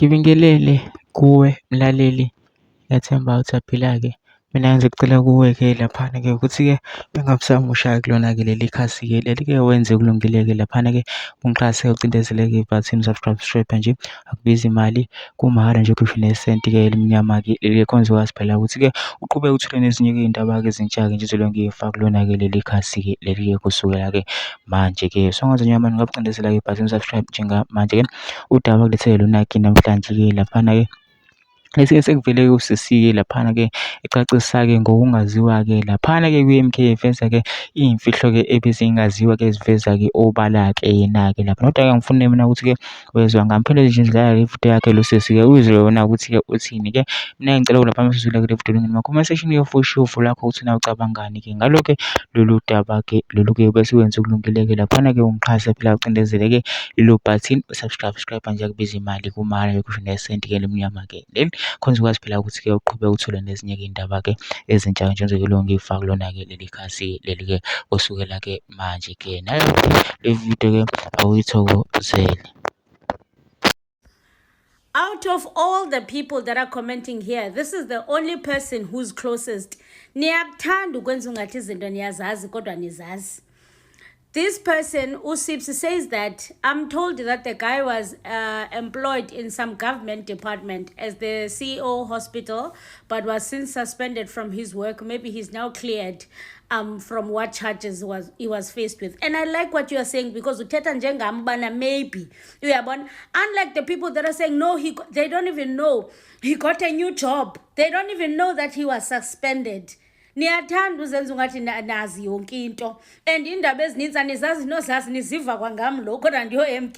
Ngibingelele kuwe mlaleli, ngiyathemba uthaphila-ke. Mina ngizocela kuwe-ke laphana-ke ukuthi-ke bengakusamusha-ke kulona-ke leli khasi-ke leli-ke wenze kulungile-ke laphana-ke ungixhase ucindezele-ke ibhathini subscribe nje, akubizi imali, kumahhala nje ukhiphe nesenti-ke elimnyama-ke leli konzokwazi phela ukuthi-ke uqhubeke uthole nezinye-ke iy'ndaba-ke ezintsha-ke nje ezolonke ngiyifaka kulona-ke leli khasi-ke leli-ke kusukela-ke manje-ke. So ngathi nje manje ungakucindezela-ke ibhathini subscribe njengamanje-ke udaba kulethele lona-ke namhlanje-ke laphana-ke lesi-ke sekuvele-ke usisi-ke laphana-ke ecacisa-ke ngokungaziwa-ke laphana-ke kwi-M_K iveza-ke iy'mfihlo-ke ebezingaziwa-ke eziveza-ke obala-ke yena-ke lapha. Kodwa-ke ngifune mina ukuthi-ke wezwa ngampela nje idlala le video yakhe lo sisi-ke uzwe wona ukuthi-ke uthini-ke. Mina ngicela lapha mesizwile-ke le video ngene ma-comment section-ke futhi usho lakho ukuthi na ucabangani-ke ngalo-ke lolu daba-ke lolu-ke bese wenza okulungile-ke laphana-ke ungixhase phela ucindezele-ke lelo bhathini subscribe nje akubiza imali kumahhala kusho nesenti-ke elimnyama-ke leli khona ukwazi phela ukuthi-ke uqhubeke uthole nezinye-ke iy'ndaba-ke ezintsha njengoba lo ngiyifaka kulona-ke leli khasi leli-ke kusukela-ke manje-ke nayo-ke le video-ke awuyithokozele. Out of all the people that are commenting here, this is the only person who's closest. Niyakuthanda ukwenza ungathi izinto niyazazi kodwa nizazi. This person, Usips, says that I'm told that the guy was employed in some government department as the CEO hospital, but was since suspended from his work. Maybe he's now cleared from what charges he was faced with. And I like what you are saying because uthetha njengambana maybe. Unlike the people that are saying no, they don't even know he got a new job. They don't even know that he was suspended. Niyathanda uzenza ungathi nazi yonke into and indaba ezininzi anizazi nozazi niziva kwangami lo kodwa ndiyo MK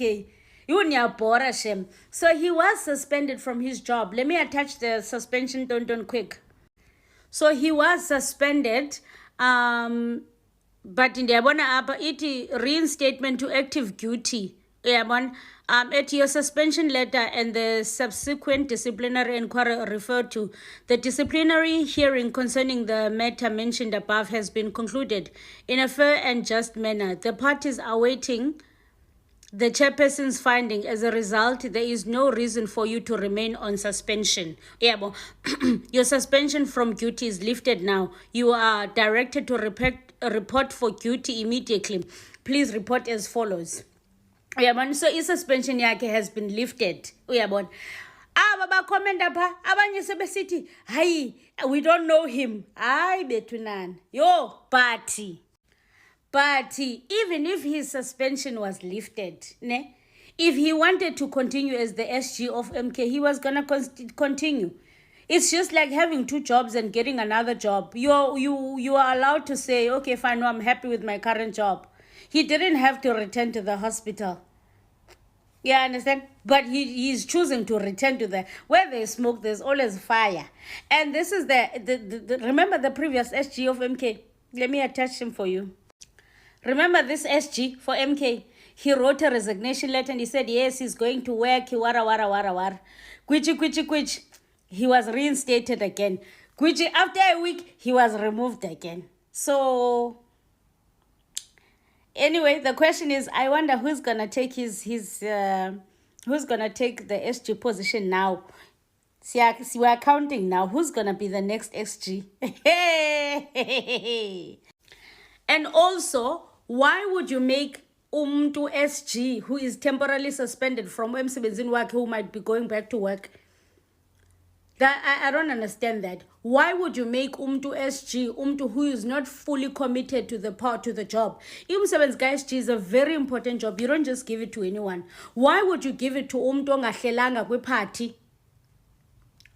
niyabhora shem. So he was suspended from his job. Let me attach the suspension don't quick. So he was suspended but ndiyabona apha ithi reinstatement to active duty. At your suspension letter and the subsequent disciplinary inquiry referred to, the disciplinary hearing concerning the matter mentioned above has been concluded in a fair and just manner. The parties are awaiting the chairperson's finding. As a result, there is no reason for you to remain on suspension. Your suspension from duty is lifted now. You are directed to report for duty immediately. Please report as follows. So i-suspension yakhe has been lifted. Aba comment apha abanye sebesithi hayi we don't know him. Hayi bethu nani. But even if his suspension was lifted, if he wanted to continue as the SG of MK, he was gonna continue. It's just like having two jobs and getting another job. You are allowed to say, okay, fine, no, I'm happy with my current job. He didn't have to return to the hospital. Yeah, understand? But he's choosing to return to where there's smoke, there's always fire. And this is the remember the previous SG of MK? Let me attach him for you. Remember this SG for MK? He wrote a resignation letter and he said, yes, he's going to work. Wara. Kwichi. He was reinstated again. Kwichi, after a week, he was removed again. So anyway, the question is, I wonder who's gonna take who's gonna take the SG position now. See, we're counting now. Who's gonna be the next SG? And also, why would you make umtu SG who is temporarily suspended from emsebenzini wakhe who might be going back to work? That I don't understand that. Why would you make umtu SG, umtu who is not fully committed to the job? Imsebenzi SG is a very important job. You don't just give it to anyone. Why would you give it to umtu ongahlelanga kwi-party?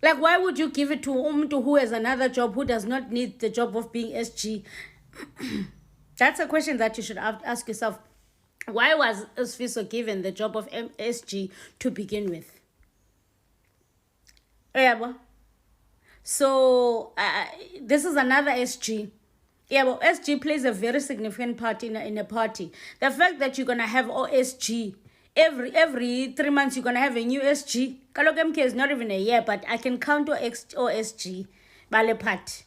Like, why would you give it to umtu who has another job, who does not need the job of being SG? That's a question that you should ask yourself. Why was Sfiso given the job of SG to begin with? So this is another SG. SG plays a very significant part in a party. The fact that you're gonna have OSG every 3 months, you're gonna have a new SG. Kalok MK is not even a year, but I can count OSG bale part.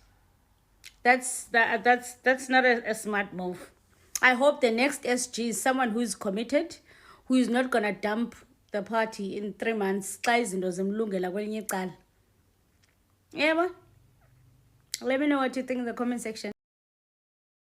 That's not a smart move. I hope the next SG is someone who is committed, who is not gonna dump the party in 3 months xa izinto zimlungela kwelinye icala. Yebo? Let me know what you think in the comment section.